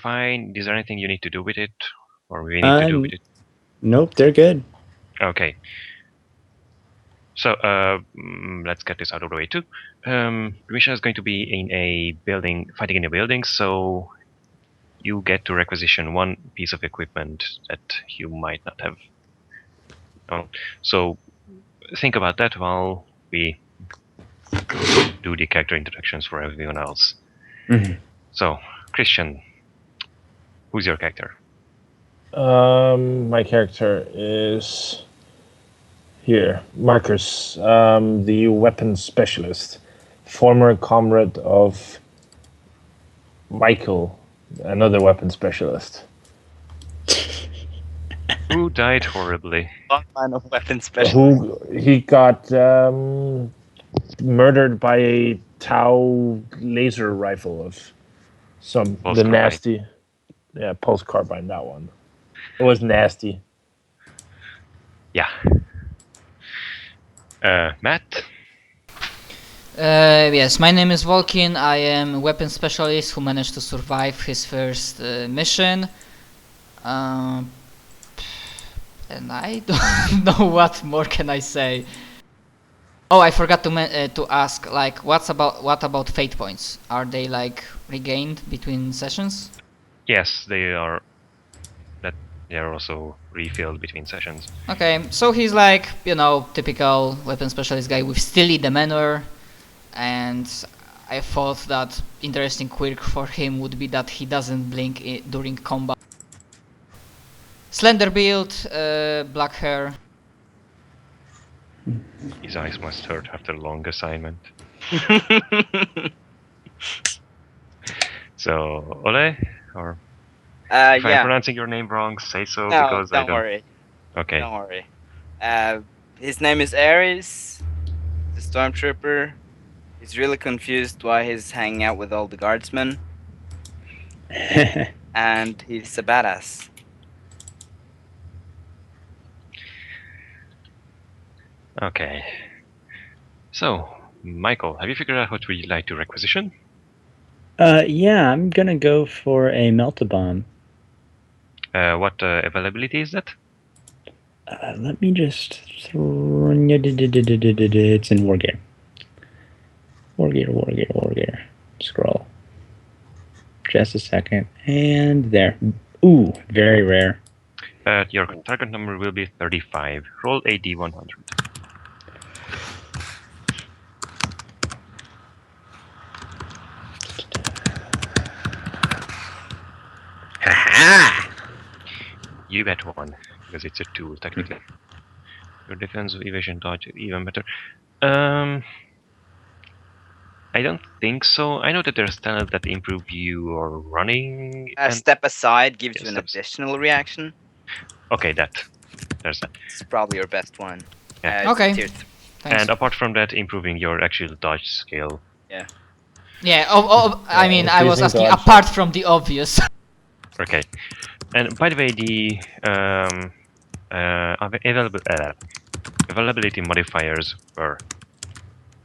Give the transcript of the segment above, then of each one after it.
fine. Is there anything you need to do with it? Or we need to do with it? Nope, they're good. Okay. So, let's get this out of the way too. Misha is going to be in a building, fighting in a building, so you get to requisition one piece of equipment that you might not have. So, think about that while we do the character introductions for everyone else. Mm-hmm. So, Christian, who's your character? My character is here, Marcus, the weapons specialist, former comrade of Michael, another weapons specialist. Who died horribly? What kind of weapons specialist? He got murdered by a Tau laser rifle of Pulse the carbine. nasty, pulse carbine. That one. It was nasty. Yeah. Matt? Yes, my name is Volkin. I am a weapons specialist who managed to survive his first mission. And I don't know what more can I say. Oh, I forgot to ask. Like, what about fate points? Are they like regained between sessions? Yes, they are. They are also refilled between sessions. Okay, so he's like, typical weapon specialist guy with steely demeanor, and I thought that interesting quirk for him would be that he doesn't blink during combat. Slender build, black hair. His eyes must hurt after long assignment. So, Ole? Or if I'm pronouncing your name wrong, say so, No, because don't I don't... worry. Okay. Don't worry. His name is Ares, the stormtrooper. He's really confused why he's hanging out with all the guardsmen. And he's a badass. Okay. So, Michael, have you figured out what we'd like to requisition? Yeah, I'm gonna go for a melt-a-bomb. What availability is that? Let me just... It's in Wargear. Wargear. Scroll. Just a second. And there. Ooh, very rare. Your target number will be 35. Roll a d100. Ha-ha! You get one, because it's a tool, technically. Your defense, evasion, dodge, even better. I don't think so. I know that there's talents that improve your running. Step aside gives Yeah, you an steps. additional reaction. Okay, there's that. It's probably your best one. Yeah. It's Okay. tier Thanks. And apart from that, improving your actual dodge skill. Yeah. I mean, I was increasing asking dodge. apart from the obvious. Okay. And by the way, the availability modifiers were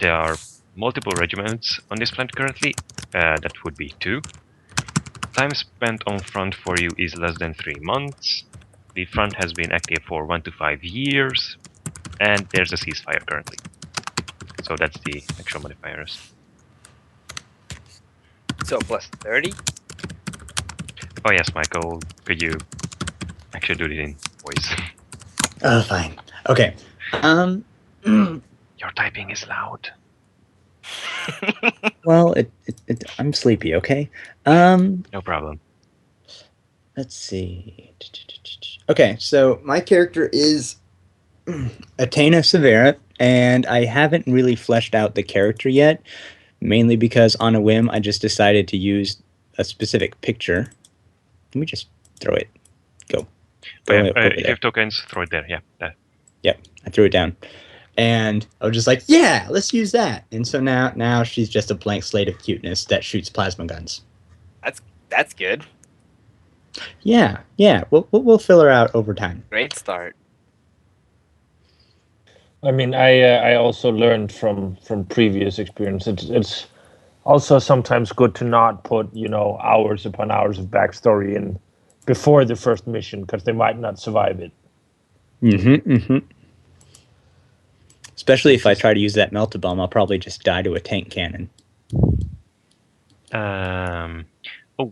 there are multiple regiments on this planet currently. That would be 2. Time spent on front for you is less than 3 months. The front has been active for 1 to 5 years, and there's a ceasefire currently. So that's the actual modifiers. So plus 30? Oh yes, Michael, could you actually do it in voice? Oh, fine. Okay. Your typing is loud. Well, I'm sleepy, okay? No problem. Let's see. Okay, so my character is Athena Severa, and I haven't really fleshed out the character yet, mainly because on a whim I just decided to use a specific picture. Let me just throw it. Go. If you have tokens, throw it there. Yeah. That. Yep, I threw it down. And I was just like, yeah, let's use that. And so now she's just a blank slate of cuteness that shoots plasma guns. That's good. Yeah. We'll fill her out over time. Great start. I mean, I also learned from previous experience. It's Also, sometimes good to not put, hours upon hours of backstory in before the first mission, because they might not survive it. Especially if I try to use that melt-a-bomb, I'll probably just die to a tank cannon.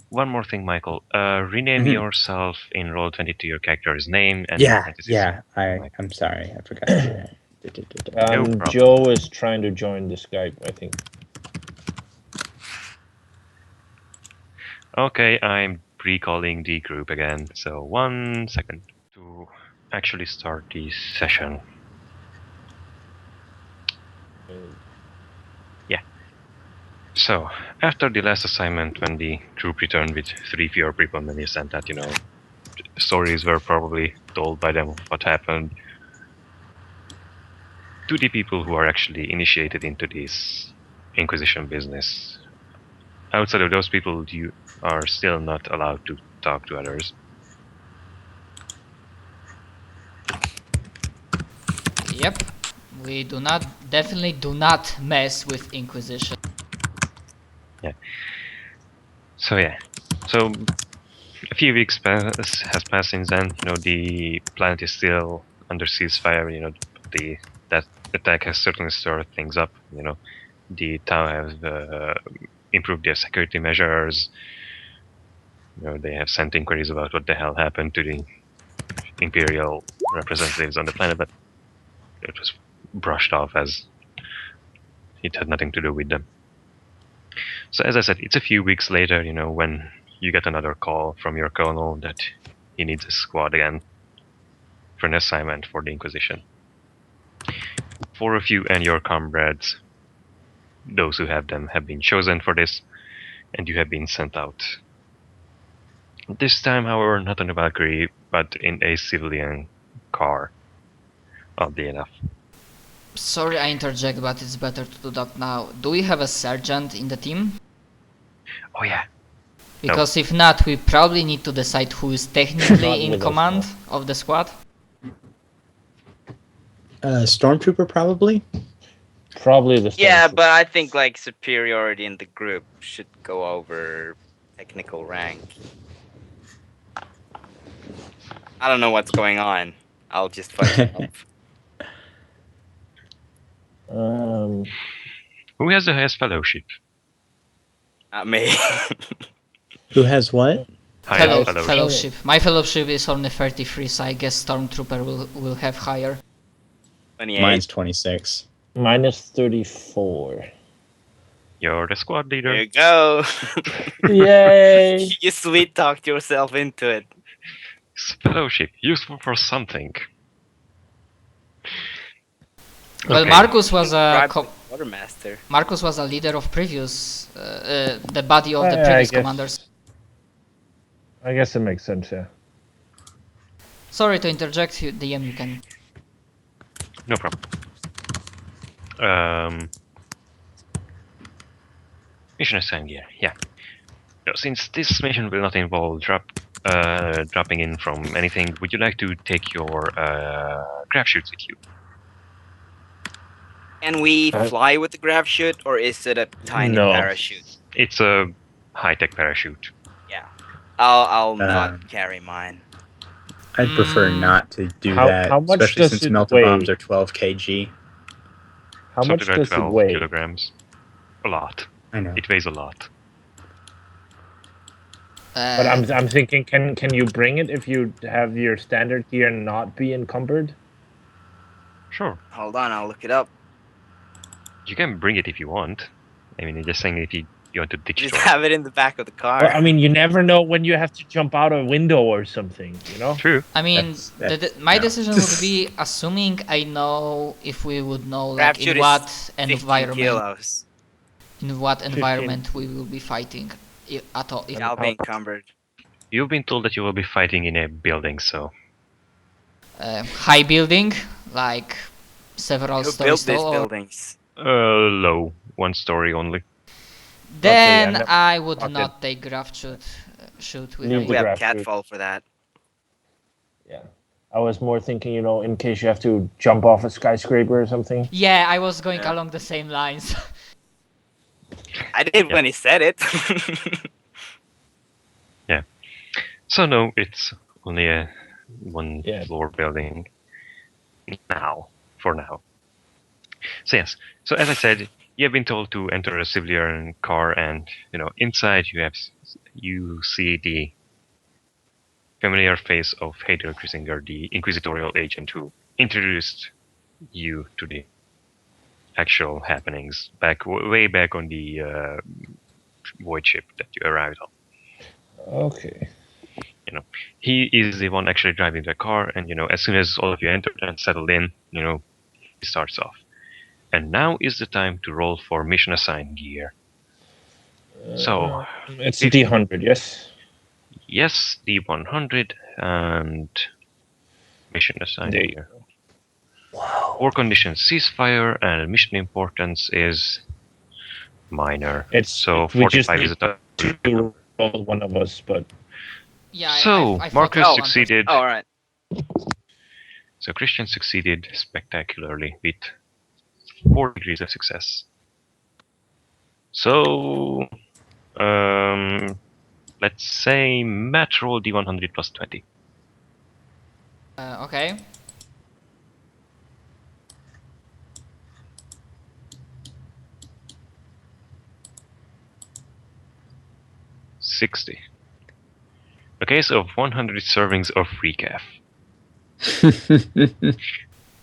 One more thing, Michael. Rename yourself in Roll20 to your character's name and I'm sorry, I forgot to do that. No problem. Joe is trying to join the Skype, I think. Okay, I'm recalling the group again. So 1 second to actually start the session. Yeah. So, after the last assignment, when the group returned with 3 fewer people than you sent that, stories were probably told by them what happened to the people who are actually initiated into this Inquisition business. Outside of those people, you are still not allowed to talk to others. Yep. We definitely do not mess with Inquisition. Yeah. So a few weeks has passed since then. The planet is still under ceasefire. That attack has certainly stirred things up. The Tau have improved their security measures. They have sent inquiries about what the hell happened to the Imperial representatives on the planet, but it was brushed off as it had nothing to do with them. So as I said, it's a few weeks later, when you get another call from your colonel that he needs a squad again for an assignment for the Inquisition. 4 of you and your comrades, those who have them, have been chosen for this, and you have been sent out. This time, however, not on a Valkyrie, but in a civilian car. Oddly enough. Sorry I interject, but it's better to do that now. Do we have a sergeant in the team? Oh yeah. Because if not, we probably need to decide who is technically in command of the squad. Stormtrooper, probably? Probably the Yeah, Stormtrooper. but I think superiority in the group should go over technical rank. I don't know what's going on. I'll just fuck it up. Who has the highest fellowship? Not me. Who has what? Highest Fellowship. My fellowship is only 33, so I guess Stormtrooper will have higher. 28. Mine's 26. Mine is 34. You're the squad leader. There you go. Yay! You sweet talked yourself into it. Fellowship, useful for something. Well, Okay. Marcus was a Quartermaster. Marcus was a leader of previous, the body of the Yeah, previous I guess. commanders. I guess it makes sense, yeah. Sorry to interject, DM, you can. No problem. Mission assigned gear, yeah. Now, since this mission will not involve dropping in from anything, would you like to take your grab chutes with you? Can we fly with the grav chute, or is it a tiny No. parachute? It's a high-tech parachute. Yeah. I'll not carry mine. I'd prefer not to do that, how much especially does since it melt-a-bombs weigh? are 12 kg. How much Something like does it 12 weigh? kilograms. A lot. I know. It weighs a lot. But I'm thinking, can you bring it if you have your standard gear not be encumbered? Sure. Hold on, I'll look it up. You can bring it if you want. I mean, you're just saying if you want to ditch Just it. have it in the back of the car. Well, I mean, you never know when you have to jump out a window or something, True. I mean, my decision would be assuming I know if we would know Grav like chute in is what 15 environment kilos. We will be fighting at all. I'll be encumbered. You've been told that you will be fighting in a building, so... High building, like several Who stories built these tall. or- buildings? low. 1 story only. Then Okay, I would okay. not take grav shoot with Leave me. We have grav chute. catfall for that. Yeah. I was more thinking, in case you have to jump off a skyscraper or something. Yeah, I was going Yeah. along the same lines. I did Yeah. when he said it. So no, it's only a one Yeah. floor building now, for now. So yes, so as I said, you have been told to enter a civilian car, and inside you see the familiar face of Hader Krisinger, the inquisitorial agent who introduced you to the actual happenings way back on the void ship that you arrived on. Okay. He is the one actually driving the car, and as soon as all of you entered and settled in, he starts off. And now is the time to roll for mission assigned gear. So It's if- D100, yes. yes, D100 and mission assigned There you gear. Wow. War conditions ceasefire, and mission importance is minor. It's So we just 45 need is the top. to roll one of us, but Yeah. So, I thought Marcus it was succeeded. Oh, all right. So Christian succeeded spectacularly with 4 degrees of success. So, let's say Matt roll D100 plus 20. Okay. $60. A case of 100 servings of recaf.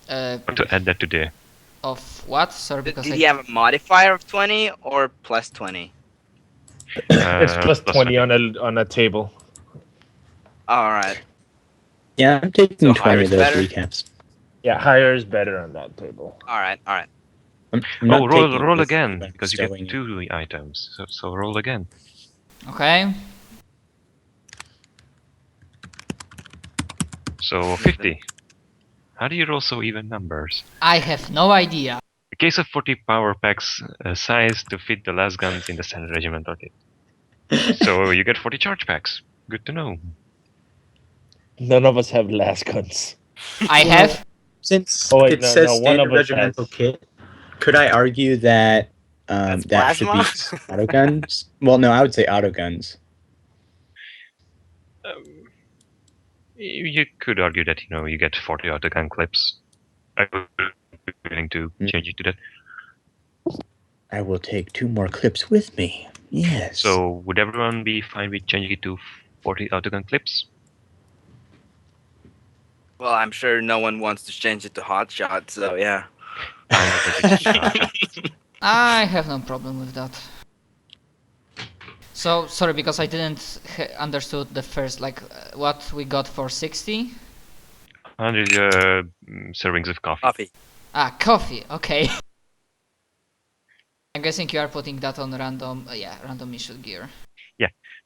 Want to add that to the Of what? Sorry, because Did he have a modifier of 20 or plus 20? it's plus 20 on a table. All right. Yeah, I'm taking So 20 higher of is those better? recaps. Yeah, higher is better on that table. All right. All right. I'm not roll taking roll this, again, but I'm because you get stowing it. 2 items. So roll again. Okay. So 50. How do you roll so even numbers? I have no idea. A case of 40 power packs sized to fit the last guns in the standard regimental kit. So you get 40 charge packs. Good to know. None of us have las guns. I Well, have. Since Oh, wait, it no, says no, one standard of us regimental has. kit, could I argue that That's that should be plasma? auto guns? Well, no, I would say auto guns. You could argue that you get 40 autogun clips. I would be willing to change it to that. I will take 2 more clips with me. Yes. So would everyone be fine with changing it to 40 autogun clips? Well, I'm sure no one wants to change it to hot shot, so yeah. I'm not going to change it to hotshot. I have no problem with that. So sorry, because I didn't understood the first what we got for 60. 100 servings of coffee. Coffee. Ah, coffee. Okay. I'm guessing you are putting that on random. Random mission gear.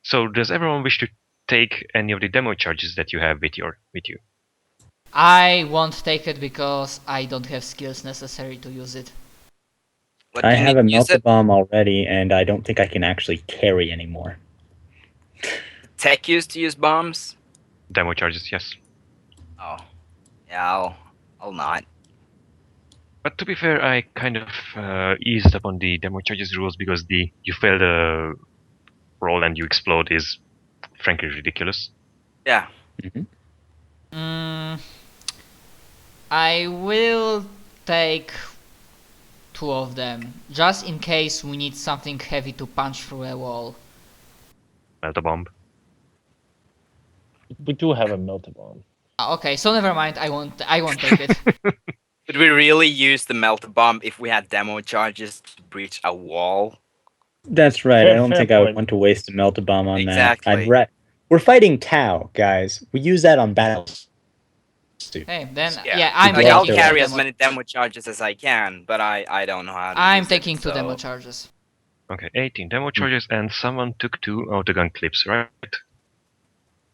So does everyone wish to take any of the demo charges that you have with you? I won't take it because I don't have skills necessary to use it. What, I you have a need to use melta it? bomb already, and I don't think I can actually carry anymore. Tech used to use bombs? Demo charges, yes. Oh. Yeah, I'll not. But to be fair, I kind of eased up on the demo charges rules because you fail the roll and you explode is frankly ridiculous. Yeah. I will take 2 of them, just in case we need something heavy to punch through a wall. Melt a bomb. We do have a melta bomb. Okay, so never mind. I won't take it. Would we really use the melt bomb if we had demo charges to breach a wall? That's right. Fair- I don't fair think I would point. want to waste a melta bomb on Exactly. that. We're fighting Tau, guys. We use that on battles. Hey, then Yeah. I'm Like, taking I'll two carry as demo- many demo charges as I can, but I don't know how to I'm use taking it, 2 demo so- charges. Okay, 18 demo charges, and someone took 2 autogun clips, right?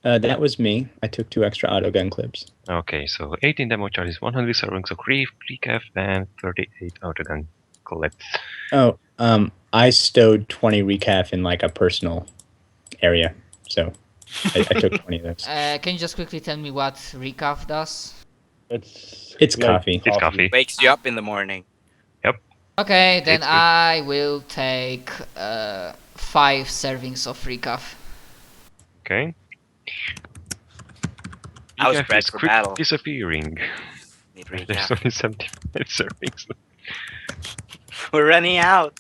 That was me. I took 2 extra auto gun clips. Okay, so 18 demo charges, 100 servings of recaf, and 38 autogun clips. Oh, I stowed 20 recaf in like a personal area, so I took 20 of those. Can you just quickly tell me what recaf does? It's It's coffee. It's coffee. Wakes you up in the morning. Yep. Okay, then It's good. I will take 5 servings of recaf. Okay. I was Decaf bred is for quick battle. disappearing. Need There's recap. only 75 servings. We're running out.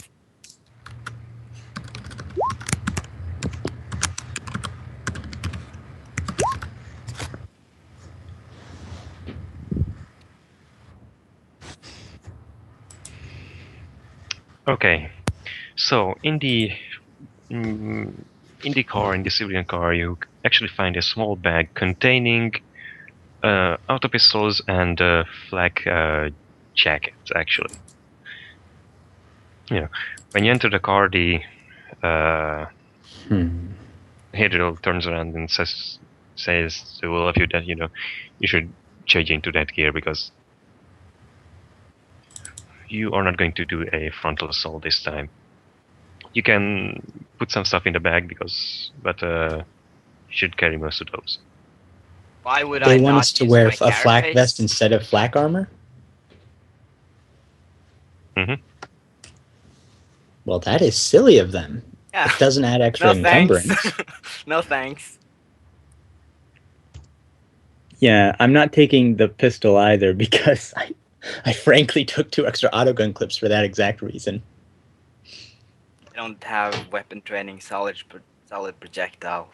Okay, so in the car, in the civilian car, you actually find a small bag containing auto pistols and flak jackets. Actually, when you enter the car, the hero turns around and says to all of you that you should change into that gear because you are not going to do a frontal assault this time. You can put some stuff in the bag but you should carry most of those. Why would They I want not us to use wear my a flak carapace? vest instead of flak armor? Mhm. Well, that is silly of them. Yeah. It doesn't add extra No thanks. encumbrance. No thanks. Yeah, I'm not taking the pistol either because I frankly took 2 extra autogun clips for that exact reason. I don't have weapon training solid projectile.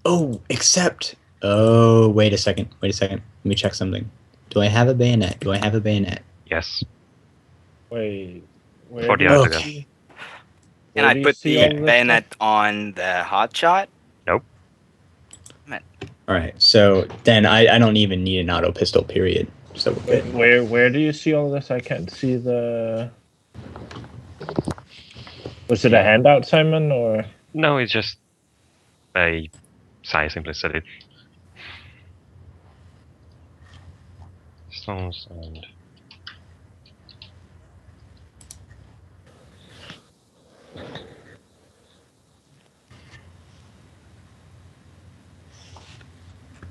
Oh, except... Oh, wait a second. Let me check something. Do I have a bayonet? Yes, Wait, where for do the you autogun. see? Can Where I do you put see the all this bayonet stuff? on the hotshot? Nope. All right, so then I don't even need an auto pistol, period. So we're Wait, good. where do you see all this? I can't see the. Was it a handout, Simon, or? No, it's just a size simplicity. Stones and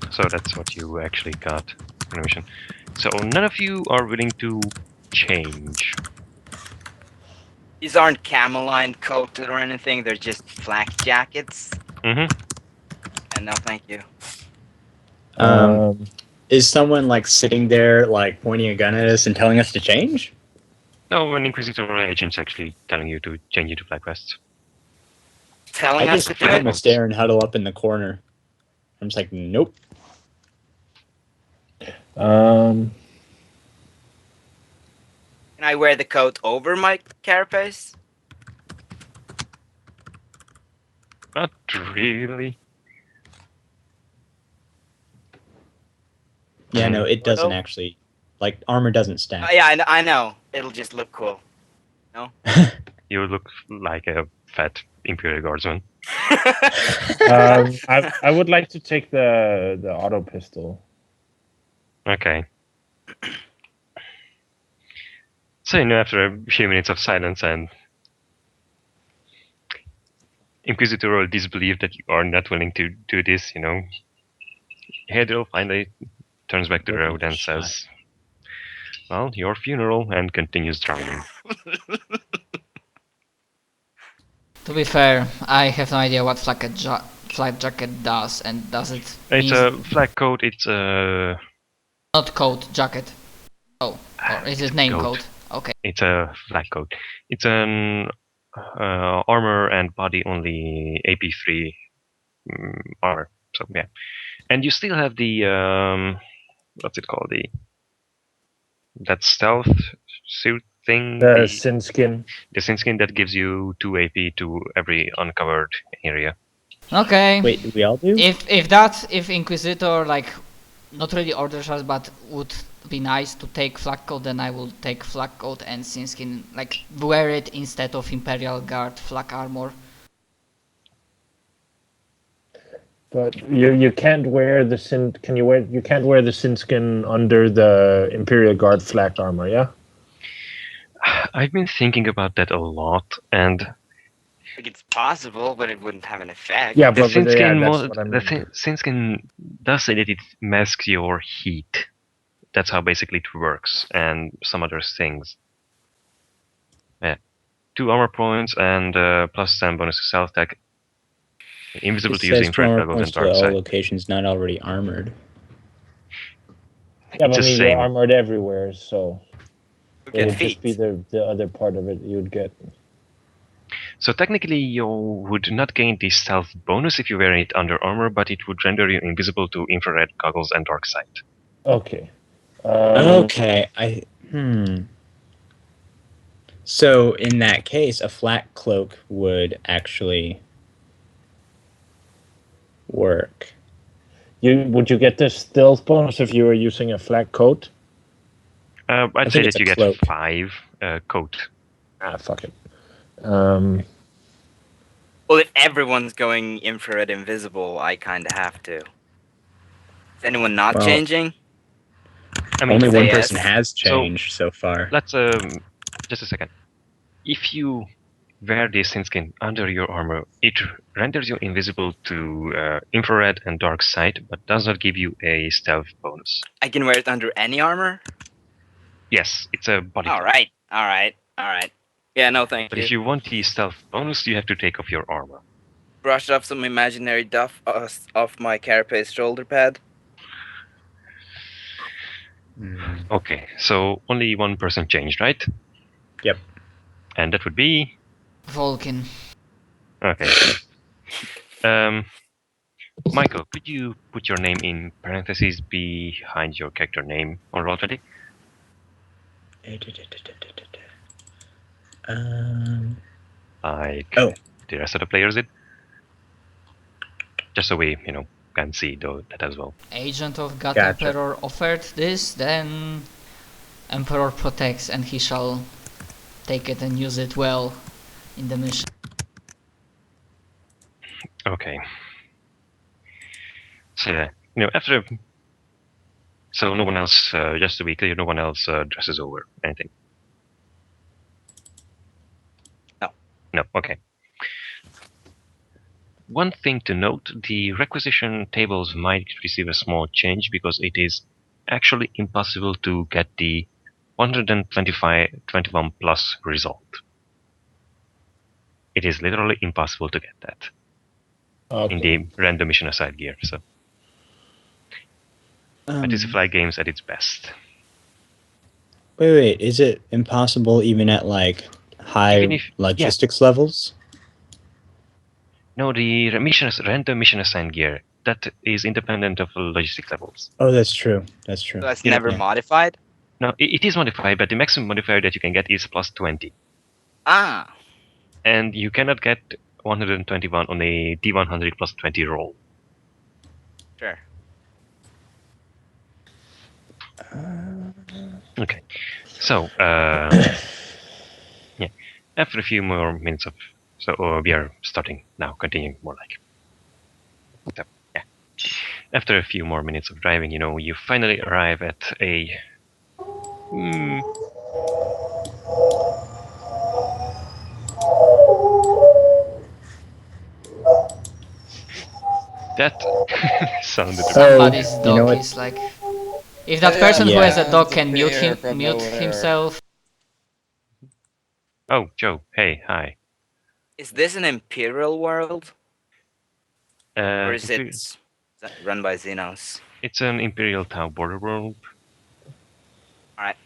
so that's what you actually got in the mission. So none of you are willing to change. These aren't cameline coated or anything. They're just flak jackets. Mm-hmm. And no, thank you. Is someone like sitting there, like pointing a gun at us and telling us to change? No, an Inquisitor agent's actually telling you to change into black vests. Telling I us just to do give him a it. stare and huddle up in the corner. I'm just like, nope. Can I wear the coat over my carapace? Not really. Yeah, no, it doesn't Oh. actually. Like, armor doesn't stack. Yeah, I know. It'll just look cool. No? You look like a fat Imperial Guardsman. I would like to take the auto pistol. Okay. So after a few minutes of silence and inquisitorial disbelief that you are not willing to do this, Hadriel finally turns back to the road and says, "Well, your funeral," and continues driving. To be fair, I have no idea what flak jacket does, and does it It's mean a flag coat. It's a not coat jacket? Oh, or is it name coat. code? Okay. It's a flag coat. It's an armor and body only AP3 armor. So yeah, and you still have the what's it called? That stealth suit thing. The sin skin. The sin skin that gives you 2 AP to every uncovered area. Okay. Wait, do we all do? If Inquisitor like not really orders us, but would be nice to take flak coat, then I will take flak coat and sin skin, like wear it instead of Imperial Guard flak armor. But you can't wear the sin. You can't wear the sin skin under the Imperial Guard flak armor, yeah? I've been thinking about that a lot, and I think it's possible, but it wouldn't have an effect. Yeah, the but sin skin, that's what I mean. the sin skin does say that it masks your heat. That's how basically it works, and some other things. 2 armor points and plus 10 bonus to stealth attack. Invisible It to use says 2 infrared armor goggles points and to dark all sight. locations not already armored. Yeah, It's but I the mean, you're same. armored everywhere, so We it get would just be feet. the other part of it you would get. So technically you would not gain the stealth bonus if you wear it under armor, but it would render you invisible to infrared goggles and dark sight. Okay. Okay, So in that case, a flat cloak would actually work. Would you get the stealth bonus if you were using a flat coat? I'd say think it's that a you cloak. get 5 coat. Ah, fuck it. Well, if everyone's going infrared invisible, I kind of have to. Is anyone not Well, changing? I mean, Only Say one yes. person has changed so far. let's just a second. If you wear the sin skin under your armor, it renders you invisible to infrared and dark sight, but does not give you a stealth bonus. I can wear it under any armor? Yes, it's a body cloak. Alright. Yeah, no thank But you. if you want the stealth bonus, you have to take off your armor. Brush off some imaginary duff off my carapace shoulder pad. Okay, so only one person changed, right? Yep. And that would be... Vulcan. Okay. Michael, could you put your name in parentheses behind your character name on Roll20? Like the rest of the players did? Just so we, can see that as well. Agent of God Gotcha. Emperor offered this, then Emperor protects and he shall take it and use it well in the mission. Okay. So yeah, after... So no one else, just to be clear, no one else dresses over anything? No. No, okay. One thing to note, the requisition tables might receive a small change because it is actually impossible to get the 121 plus result. It is literally impossible to get that in the random mission aside gear. So that is flag games at its best. Wait, is it impossible even at like high logistics levels? No, the random mission assigned gear, that is independent of logistic levels. Oh, that's true. That's true. So that's never modified? No, it is modified, but the maximum modifier that you can get is plus 20. Ah. And you cannot get 121 on a D100 plus 20 roll. Sure. Okay, so yeah, after a few more minutes of, we are starting now, continuing more like. So, yeah, after a few more minutes of driving, you finally arrive at a. That sounded. Somebody's dog is like. If that person who has a dog can mute himself. Oh, Joe. Hey, hi. Is this an Imperial world? Or is Imperial- it run by Xenos? It's an Imperial Tau border world. Alright.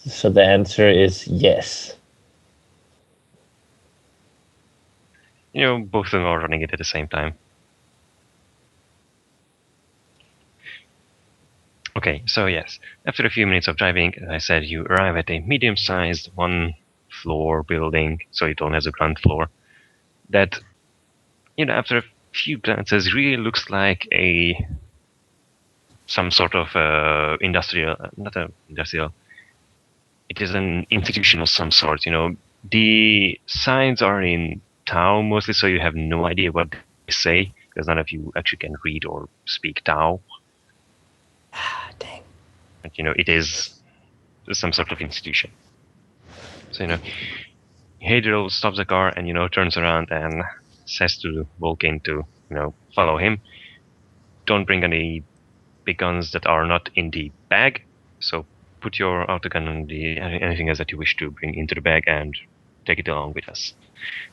So the answer is yes. Both of them are running it at the same time. Okay, so yes, after a few minutes of driving, as I said, you arrive at a medium-sized one-floor building, so it only has a ground floor, that, after a few glances really looks like some sort of it is an institution of some sort, The signs are in Tau mostly, so you have no idea what they say, because none of you actually can read or speak Tau. Dang. But, it is some sort of institution. So, Hadriel stops the car and, turns around and says to Vulcan to, follow him. Don't bring any big guns that are not in the bag. So put your autogun and anything else that you wish to bring into the bag and take it along with us.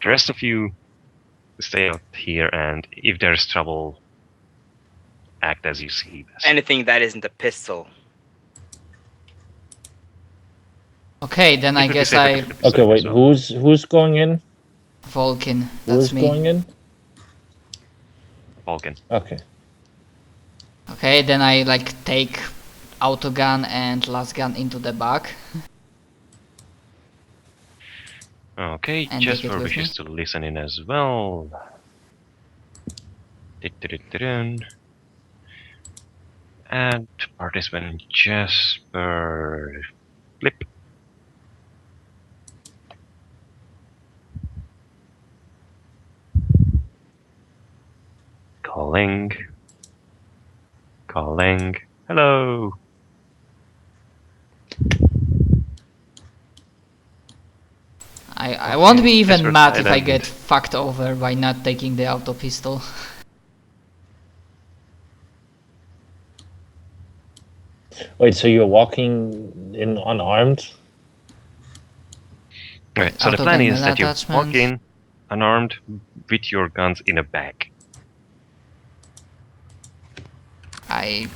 The rest of you stay out here, and if there's trouble, act as you see best. Anything that isn't a pistol. Okay, then I It would be guess safer I to keep the Okay, same wait. as well. Who's going in? Vulcan. Who's That's me. going in? Vulcan. Okay. Okay, then I like take autogun and last gun into the back. Okay, And take it Jasper with me. wishes to listen in as well. Dun-dun-dun-dun. And participant Jasper. Flip. Calling. Calling. Hello. I won't be even Jasper mad if I silent. get fucked over by not taking the auto pistol. Wait, so you're walking in unarmed? Right, so the Autogun plan is melee that you walk attachment. in unarmed with your guns in a bag. I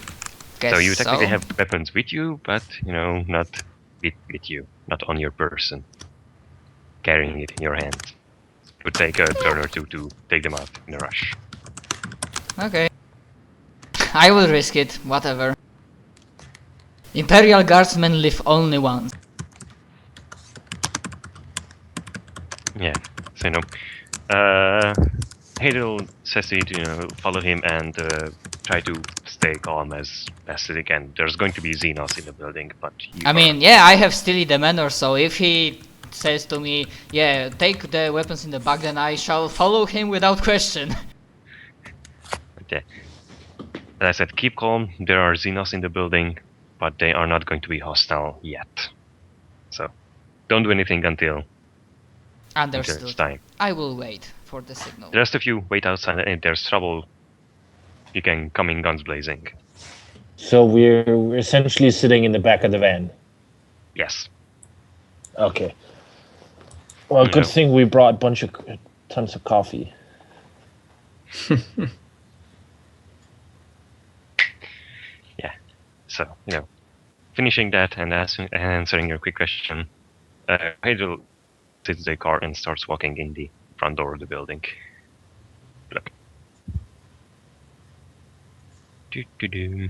guess So you technically so. have weapons with you, but not with you, not on your person. Carrying it in your hand. It would take a turn or two to take them out in a rush. Okay. I will risk it, whatever. Imperial Guardsmen live only once. Yeah, so Hadel says to you to follow him and try to stay calm as best as he can. There's going to be Xenos in the building, but I mean, yeah, I have Steely the Manor, so if he says to me, yeah, take the weapons in the back, then I shall follow him without question. Okay. As I said, keep calm. There are Xenos in the building, but they are not going to be hostile yet. So, don't do anything until it's Understood. time. I will wait for the signal. The rest of you wait outside, and if there's trouble, you can come in guns blazing. So we're essentially sitting in the back of the van. Yes. Okay. Well, good Yeah. thing we brought tons of coffee. So, finishing that and answering your quick question, Hadel sits the car and starts walking in the front door of the building. Look. Do-do-do.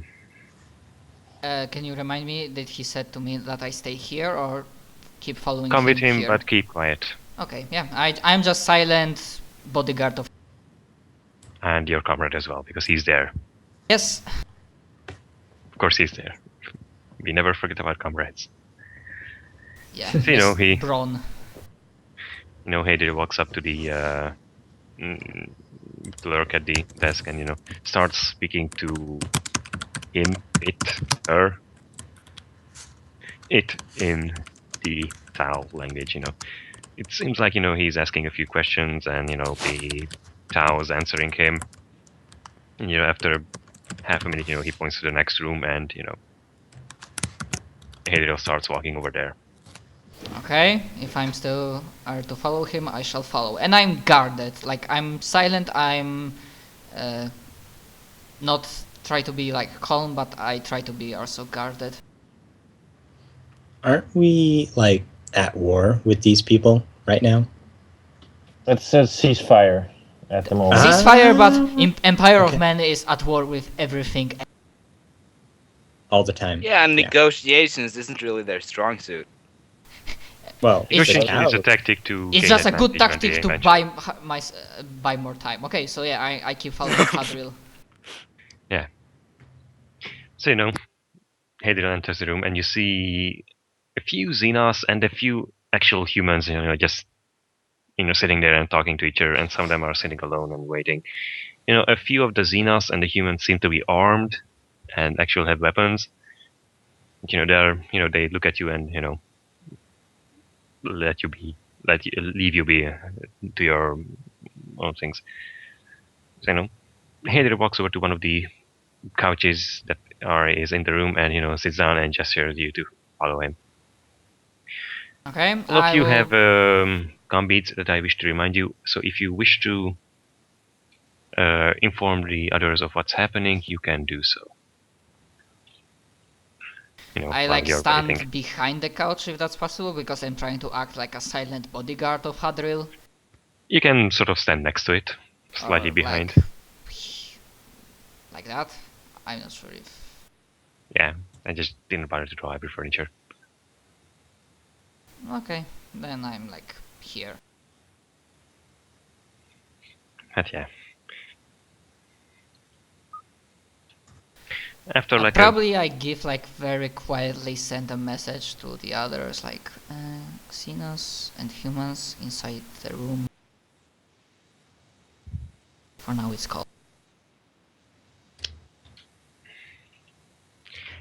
Can you remind me, did he said to me that I stay here or keep following Come with him, here? but keep quiet. Okay, yeah, I'm just silent bodyguard of... And your comrade as well, because he's there. Yes, Of course he's there. We never forget about comrades. yeah, So, he... Braun. Hadel walks up to the clerk at the desk and, starts speaking to him, her, it in the Tau language, It seems like, he's asking a few questions and, the Tau is answering him. And, after half a minute, he points to the next room and, Hadel starts walking over there. Okay, if I'm still are to follow him, I shall follow. And I'm guarded, like I'm silent, I'm not try to be like calm, but I try to be also guarded. Aren't we like at war with these people right now? It says ceasefire at the moment. Ceasefire, but Empire Okay. of Man is at war with everything. All the time. Yeah, and negotiations isn't really their strong suit. Well, It's- Negotiation is a out. tactic to It's gain just a good advantage when tactic they to eventually- buy more time. Okay, so yeah, I keep following Hadril. So, Hadrian enters the room and you see a few Xenos and a few actual humans, just, sitting there and talking to each other, and some of them are sitting alone and waiting. A few of the Xenos and the humans seem to be armed and actually have weapons. They look at you and, leave you be to your own things. So, Hadrian walks over to one of the couches that is in the room and sits down and gestures you to follow him. Okay, All of I you will... have gambits that I wish to remind you. So if you wish to inform the others of what's happening, you can do so. I while like you're stand waiting. behind the couch if that's possible, because I'm trying to act like a silent bodyguard of Hadril. You can sort of stand next to it, slightly Or behind. Like that? I'm not sure if... Yeah, I just didn't bother to draw every furniture. Okay, then I'm like here. But yeah. After like Probably I give like very quietly send a message to the others like Xenos and humans inside the room. For now it's called.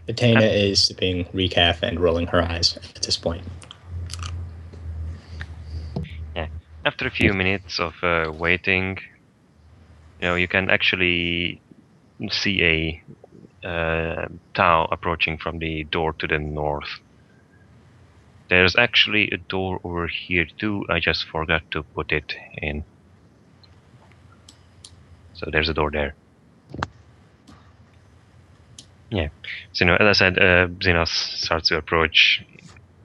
Athena is sipping recaf and rolling her eyes at this point. Yeah. After a few minutes of waiting, you can actually see a Tau approaching from the door to the north. There's actually a door over here too. I just forgot to put it in. So there's a door there. Yeah. So as I said, Xenos starts to approach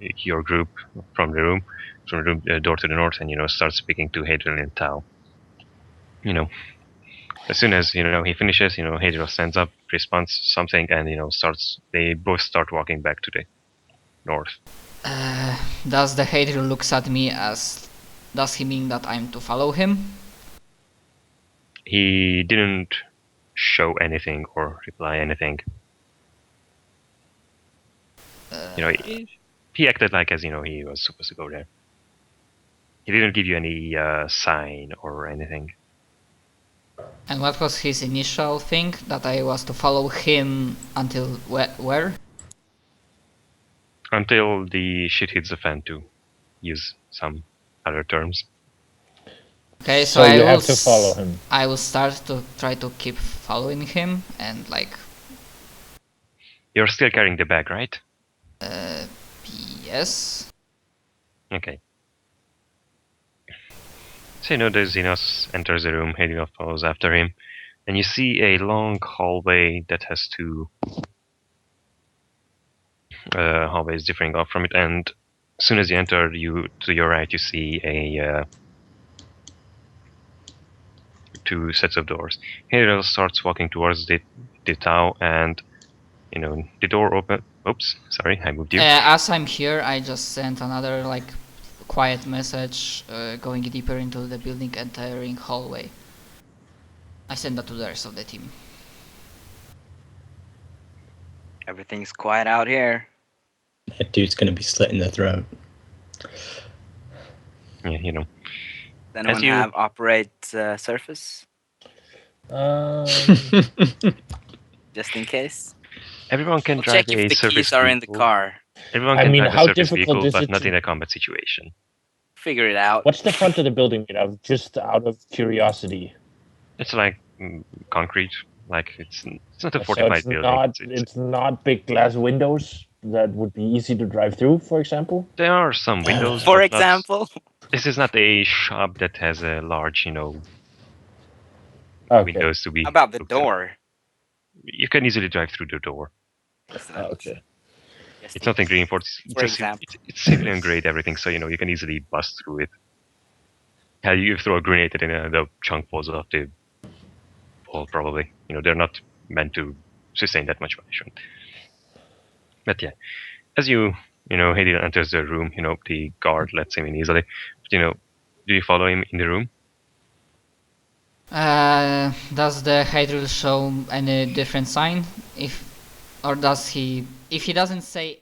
your group from the room, door to the north, and starts speaking to Hadrian and Tau. As soon as he finishes, Hadrian stands up, responds something, and they both start walking back to the north. Does the Hadrian looks at me as... Does he mean that I'm to follow him? He didn't show anything or reply anything. He acted like as he was supposed to go there. He didn't give you any sign or anything. And what was his initial thing? That I was to follow him until where? Until the shit hits the fan, to use some other terms. Okay, So you have to follow him. I will start to try to keep following him and like... You're still carrying the bag, right? Yes. Okay. So the Xenos enters the room, Hadrian follows after him, and you see a long hallway that has two hallways differing off from it, and as soon as you enter, to your right you see a two sets of doors. Hadrian starts walking towards the Tau, and the door open. Oops, sorry, I moved you. As I'm here, I just sent another like quiet message going deeper into the building, entering hallway. I sent that to the rest of the team. Everything's quiet out here. That dude's gonna be slit in the throat. Yeah, Does anyone have operate surface? Just in case. Everyone can We'll drive check a if the service keys are in the vehicle. car. Everyone can drive a how service difficult vehicle, is but it not to- in a combat situation. Figure it out. What's the front of the building made of? Just out of curiosity. It's like concrete. Like it's not a So fortified it's building. it's not big glass windows that would be easy to drive through, for example. There are some windows. For but not- example. this is not a shop that has a large, Okay. windows to be. How about the looked at. door? You can easily drive through the door. Okay. It's nothing reinforced. For example. It's civilian grade everything, so you can easily bust through it. Yeah, you throw a grenade at it and the chunk falls off the wall. Probably, they're not meant to sustain that much pressure. But yeah, as Hadrian enters the room, the guard lets him in easily. But, do you follow him in the room? Does the Hydril show any different sign? If he doesn't say